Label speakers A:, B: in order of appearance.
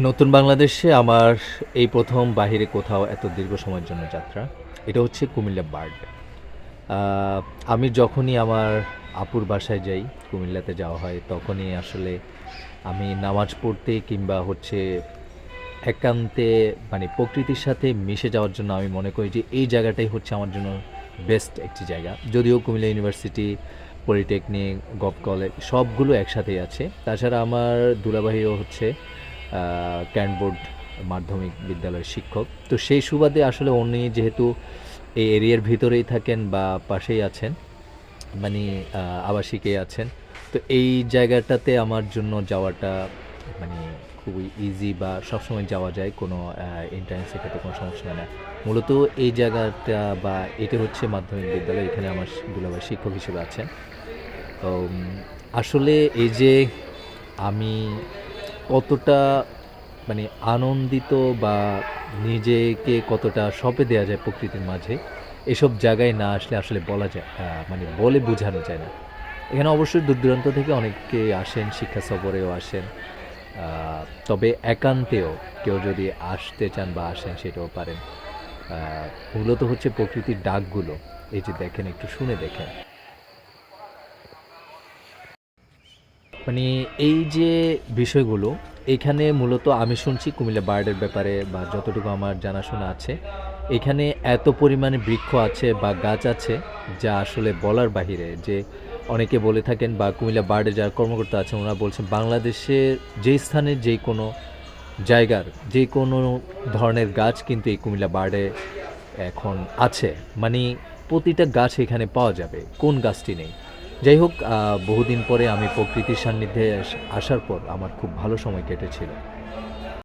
A: নতুন বাংলাদেশে আমার এই প্রথম বাহিরে কোথাও এত দীর্ঘ সময়ের জন্য যাত্রা। এটা হচ্ছে কুমিল্লা বার্ড। আ আমি যখনই আমার আপুর বাসায় যাই, কুমিল্লাতে যাওয়া হয়, তখনই আসলে আমি নামাজ পড়তে কিংবা হচ্ছে একান্তে মানে প্রকৃতির সাথে মিশে যাওয়ার জন্য আমি মনে করি যে এই জায়গাটাই হচ্ছে আমার জন্য বেস্ট একটি জায়গা। যদিও Comilla university, polytechnic, gov college সবগুলো একসাথেই আছে। তাছাড়া আমার দুলাভাইও হচ্ছে ক্যান্টবোর্ড মাধ্যমিক বিদ্যালয়ের শিক্ষক। তো সেই সুবাদে আসলে উনি যেহেতু এই এরিয়ার ভিতরেই থাকেন বা পাশেই আছেন, মানে আবাসিকে আছেন। তো এই জায়গাটাতে আমার জন্য যাওয়াটা মানে খুবই ইজি বা সবসময় যাওয়া যায়, কোনো ইন্টারনেট ক্ষেত্রে কোনো সমস্যা হয় না। মূলত এই জায়গাটা বা এটা হচ্ছে মাধ্যমিক বিদ্যালয়, এখানে আমার দুলাভাই শিক্ষক হিসেবে আছেন। তো আসলে এই যে আমি কতটা মানে আনন্দিত বা নিজেকে কতটা সঁপে দেওয়া যায় প্রকৃতির মাঝে, এসব জায়গায় না আসলে আসলে বলা যায় মানে বলে বোঝানো যায় না। এখানে অবশ্যই দূর দূরান্ত থেকে অনেকে আসেন, শিক্ষা সফরেও আসেন। তবে একান্তেও কেউ যদি আসতে চান বা আসেন সেটাও পারেন। মূলত হচ্ছে প্রকৃতির ডাকগুলো, এই যে দেখেন, একটু শুনে দেখেন। মানে এই যে বিষয়গুলো, এখানে মূলত আমি শুনছি কুমিল্লা বার্ডের ব্যাপারে বা যতটুকু আমার জানাশোনা আছে, এখানে এত পরিমাণে বৃক্ষ আছে বা গাছ আছে যা আসলে বলার বাহিরে। যে অনেকে বলে থাকেন বা কুমিল্লা বার্ডে যারা কর্মকর্তা আছেন ওনারা বলছেন বাংলাদেশের যেই স্থানে যেই কোনো জায়গার যে কোনো ধরনের গাছ কিন্তু এই কুমিল্লা বার্ডে এখন আছে। মানে প্রতিটা গাছ এখানে পাওয়া যাবে, কোন গাছটি নেই। যাই হোক, বহুদিন পরে আমি প্রকৃতির সান্নিধ্যে আসার পর আমার খুব ভালো সময় কেটেছিল।